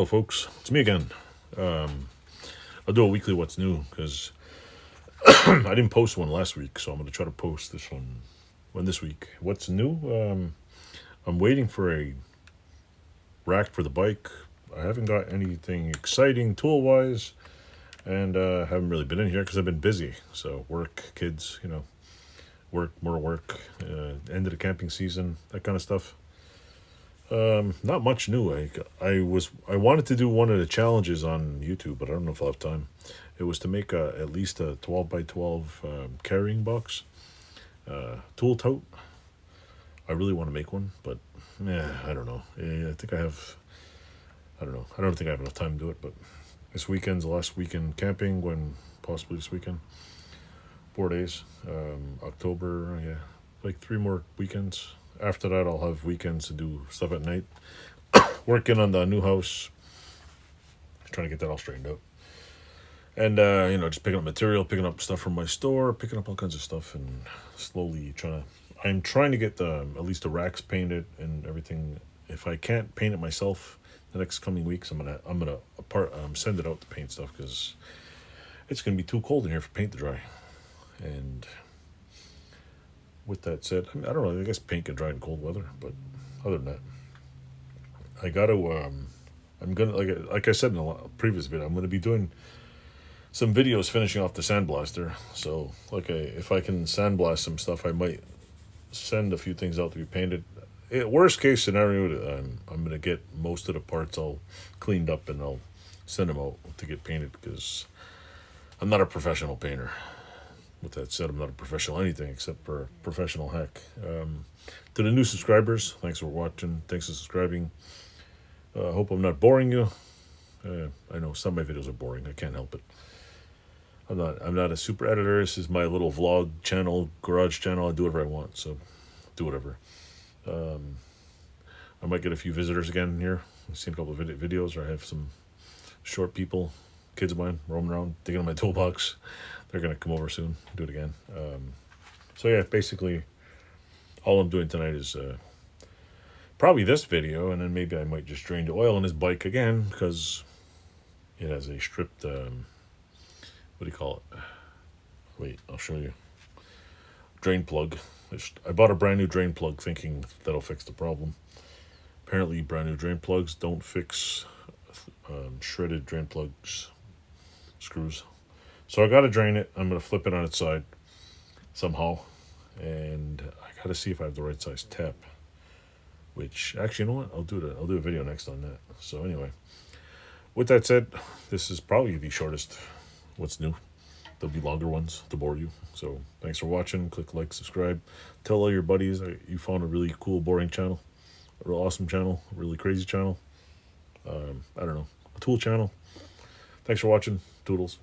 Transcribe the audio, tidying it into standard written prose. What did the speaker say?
folks. It's me again. I'll do a weekly what's new because I didn't post one last week, so I'm going to try to post one this week. What's new? I'm waiting for a rack for the bike. I haven't got anything exciting tool-wise, and haven't really been in here because I've been busy. So work, kids, work, more work, end of the camping season, that kind of stuff. Not much new. I wanted to do one of the challenges on YouTube, but I don't know if I'll have time. It was to make at least a 12 by 12 carrying box, tool tote. I really want to make one, but I don't know. I think I have. I don't know. I don't think I have enough time to do it, but this weekend's the last weekend camping. When possibly this weekend, 4 days. October, like 3 more weekends. After that, I'll have weekends to do stuff at night. Working on the new house. Trying to get that all straightened out. And, just picking up material, picking up stuff from my store, picking up all kinds of stuff, and slowly I'm trying to get at least the racks painted and everything. If I can't paint it myself the next coming weeks, I'm gonna send it out to paint stuff because it's gonna be too cold in here for paint to dry. And with that said, I don't know. I guess paint can dry in cold weather, but other than that, I gotta. I'm gonna like I said in a previous video, I'm gonna be doing some videos finishing off the sandblaster. So if I can sandblast some stuff, I might send a few things out to be painted. Worst case scenario, I'm gonna get most of the parts all cleaned up and I'll send them out to get painted because I'm not a professional painter. With that said, I'm not a professional anything except for a professional hack. To the new subscribers, thanks for watching. Thanks for subscribing. I hope I'm not boring you. I know some of my videos are boring. I can't help it. I'm not a super editor. This is my little vlog channel, garage channel. I do whatever I want, so do whatever. I might get a few visitors again here. I've seen a couple of videos where I have some short people, kids of mine, roaming around, digging in my toolbox. They're going to come over soon, do it again. Basically, all I'm doing tonight is probably this video, and then maybe I might just drain the oil in his bike again, because it has a stripped, what do you call it? Wait, I'll show you. Drain plug. I bought a brand new drain plug thinking that'll fix the problem. Apparently, brand new drain plugs don't fix shredded drain plugs screws. So I got to drain it. I'm going to flip it on its side somehow. And I got to see if I have the right size tap. Which, actually, you know what? I'll do a video next on that. So anyway, with that said, this is probably the shortest what's new. There'll be longer ones to bore you. So thanks for watching. Click like, subscribe. Tell all your buddies you found a really cool, boring channel. A real awesome channel. A really crazy channel. I don't know. A tool channel. Thanks for watching. Toodles.